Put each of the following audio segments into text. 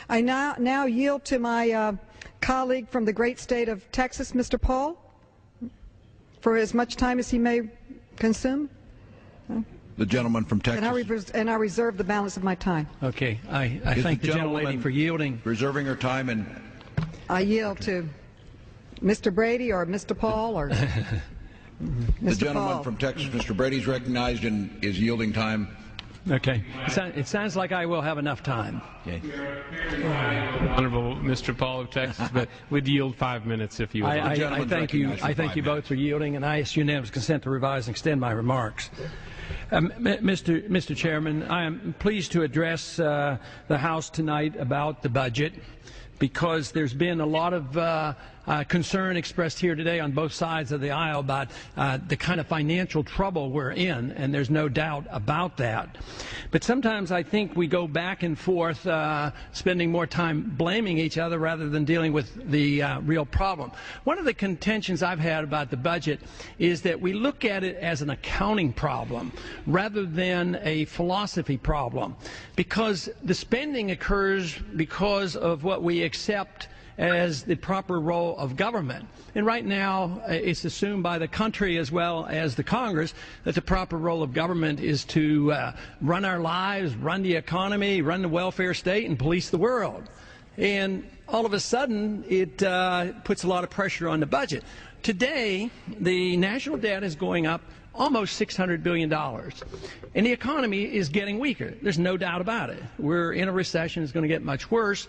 I now yield to my colleague from the great state of Texas, Mr. Paul, for as much time as he may consume. The gentleman from Texas. And I reserve the balance of my time. Okay. I thank the gentlelady for yielding. Reserving her time, and I yield to Mr. Brady or Mr. Paul or the gentleman from Texas, Mr. Brady, is recognized and is yielding time. Okay. It sounds like I will have enough time. Okay. Honorable Mr. Paul of Texas, but would yield 5 minutes if you would. I thank you. I thank you both for yielding, and I ask unanimous consent to revise and extend my remarks. Mr. Chairman, I am pleased to address the House tonight about the budget, because there's been a lot of concern expressed here today on both sides of the aisle about the kind of financial trouble we're in, and there's no doubt about that. But sometimes I think we go back and forth, spending more time blaming each other rather than dealing with the real problem. One of the contentions I've had about the budget is that we look at it as an accounting problem rather than a philosophy problem, because the spending occurs because of what we accept as the proper role of government. And right now, it's assumed by the country as well as the Congress that the proper role of government is to run our lives, run the economy, run the welfare state, and police the world. And all of a sudden, it puts a lot of pressure on the budget. Today, the national debt is going up almost $600 billion. And the economy is getting weaker. There's no doubt about it. We're in a recession. It's going to get much worse,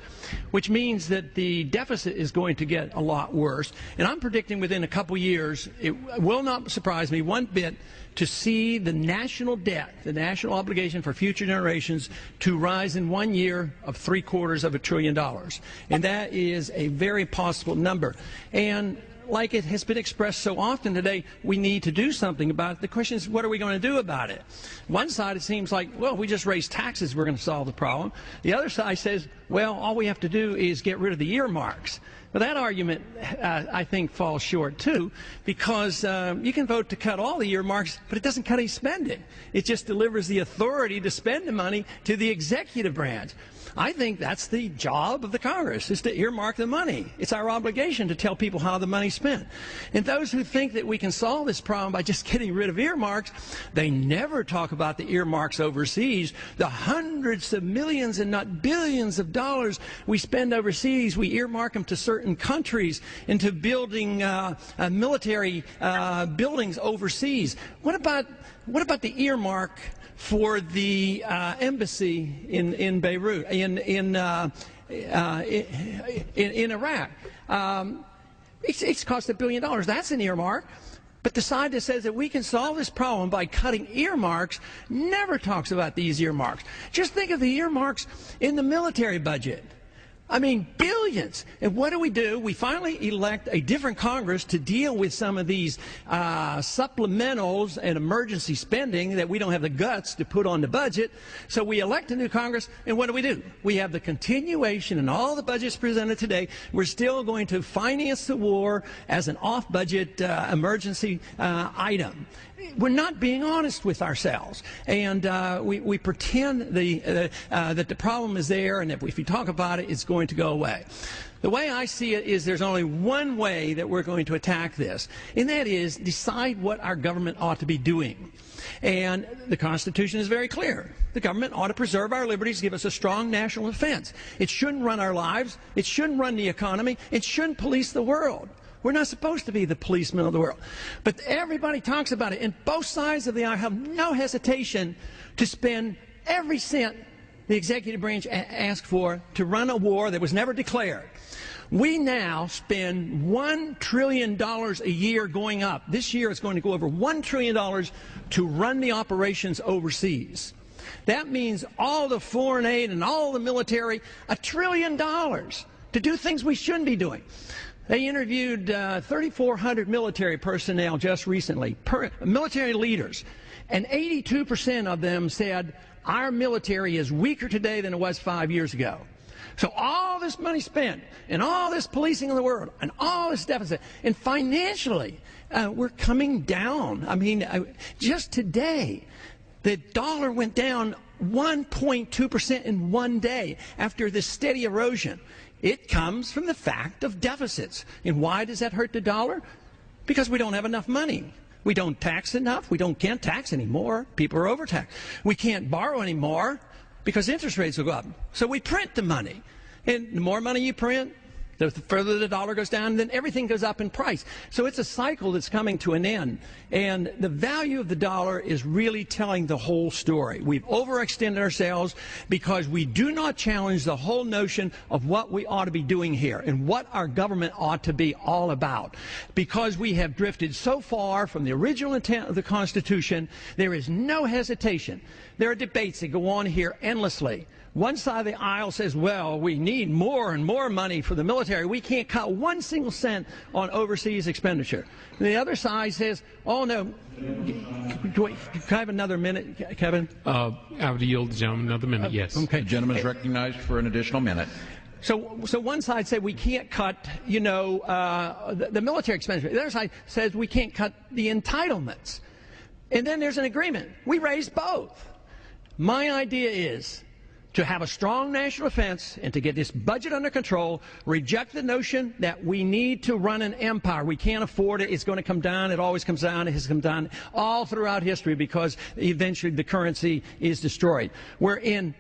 which means that the deficit is going to get a lot worse. And I'm predicting within a couple years, it will not surprise me one bit to see the national debt, the national obligation for future generations, to rise in 1 year of $750 billion. And that is a very possible number. And like it has been expressed so often today, we need to do something about it. The question is, what are we going to do about it? One side, it seems like, well, we just raise taxes, we're going to solve the problem. The other side says, well, all we have to do is get rid of the earmarks. Well, that argument, I think, falls short, too, because you can vote to cut all the earmarks, but it doesn't cut any spending. It just delivers the authority to spend the money to the executive branch. I think that's the job of the Congress, is to earmark the money. It's our obligation to tell people how the money's spent. And those who think that we can solve this problem by just getting rid of earmarks, they never talk about the earmarks overseas, the hundreds of millions and not billions of dollars we spend overseas. We earmark them to certain countries, into building military buildings overseas. What about the earmark for the embassy in Beirut, in Iraq? It's cost $1 billion. That's an earmark. But the side that says that we can solve this problem by cutting earmarks never talks about these earmarks. Just think of the earmarks in the military budget. I mean, billions. And what do? We finally elect a different Congress to deal with some of these supplementals and emergency spending that we don't have the guts to put on the budget. So we elect a new Congress, and what do? We have the continuation in all the budgets presented today. We're still going to finance the war as an off-budget emergency item. We're not being honest with ourselves, and we pretend that the problem is there, and that if we talk about it, it's going to go away. The way I see it is there's only one way that we're going to attack this, and that is decide what our government ought to be doing. And the Constitution is very clear. The government ought to preserve our liberties, give us a strong national defense. It shouldn't run our lives. It shouldn't run the economy. It shouldn't police the world. We're not supposed to be the policemen of the world. But everybody talks about it, and both sides of the aisle have no hesitation to spend every cent the executive branch asked for to run a war that was never declared. We now spend $1 trillion a year going up. This year it's going to go over $1 trillion to run the operations overseas. That means all the foreign aid and all the military, $1 trillion to do things we shouldn't be doing. They interviewed 3,400 military personnel just recently, military leaders, and 82% of them said our military is weaker today than it was 5 years ago. So all this money spent, and all this policing of the world, and all this deficit, and financially, we're coming down. I mean, just today, the dollar went down 1.2% in one day after this steady erosion. It comes from the fact of deficits. And why does that hurt the dollar? Because we don't have enough money. We don't tax enough. We can't tax anymore. People are overtaxed. We can't borrow anymore because interest rates will go up. So we print the money. And the more money you print, the further the dollar goes down, then everything goes up in price. So it's a cycle that's coming to an end. And the value of the dollar is really telling the whole story. We've overextended ourselves because we do not challenge the whole notion of what we ought to be doing here and what our government ought to be all about. Because we have drifted so far from the original intent of the Constitution, there is no hesitation. There are debates that go on here endlessly. One side of the aisle says, well, we need more and more money for the military. We can't cut 1 single cent on overseas expenditure. And the other side says, oh, no. Can I have another minute, Kevin? I would yield the gentleman another minute, yes. Okay. The gentleman is recognized for an additional minute. So one side said we can't cut, the military expenditure. The other side says we can't cut the entitlements. And then there's an agreement. We raised both. My idea is to have a strong national defense and to get this budget under control, reject the notion that we need to run an empire. We can't afford it. It's going to come down. It always comes down. It has come down all throughout history because eventually the currency is destroyed. We're in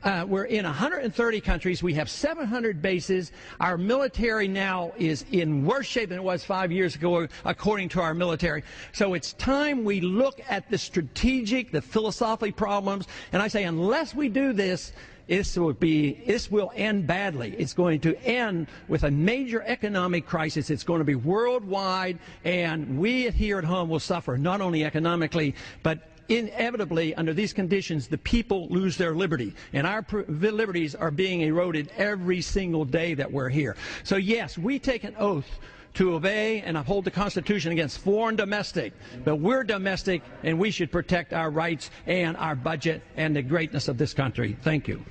130 countries. We have 700 bases. Our military now is in worse shape than it was 5 years ago, according to our military. So it's time we look at the strategic, the philosophical problems. And I say, unless we do this, this will end badly. It's going to end with a major economic crisis. It's going to be worldwide, and we here at home will suffer, not only economically, but inevitably, under these conditions, the people lose their liberty, and our liberties are being eroded every single day that we're here. So yes, we take an oath to obey and uphold the Constitution against foreign domestic, but we're domestic, and we should protect our rights and our budget and the greatness of this country. Thank you.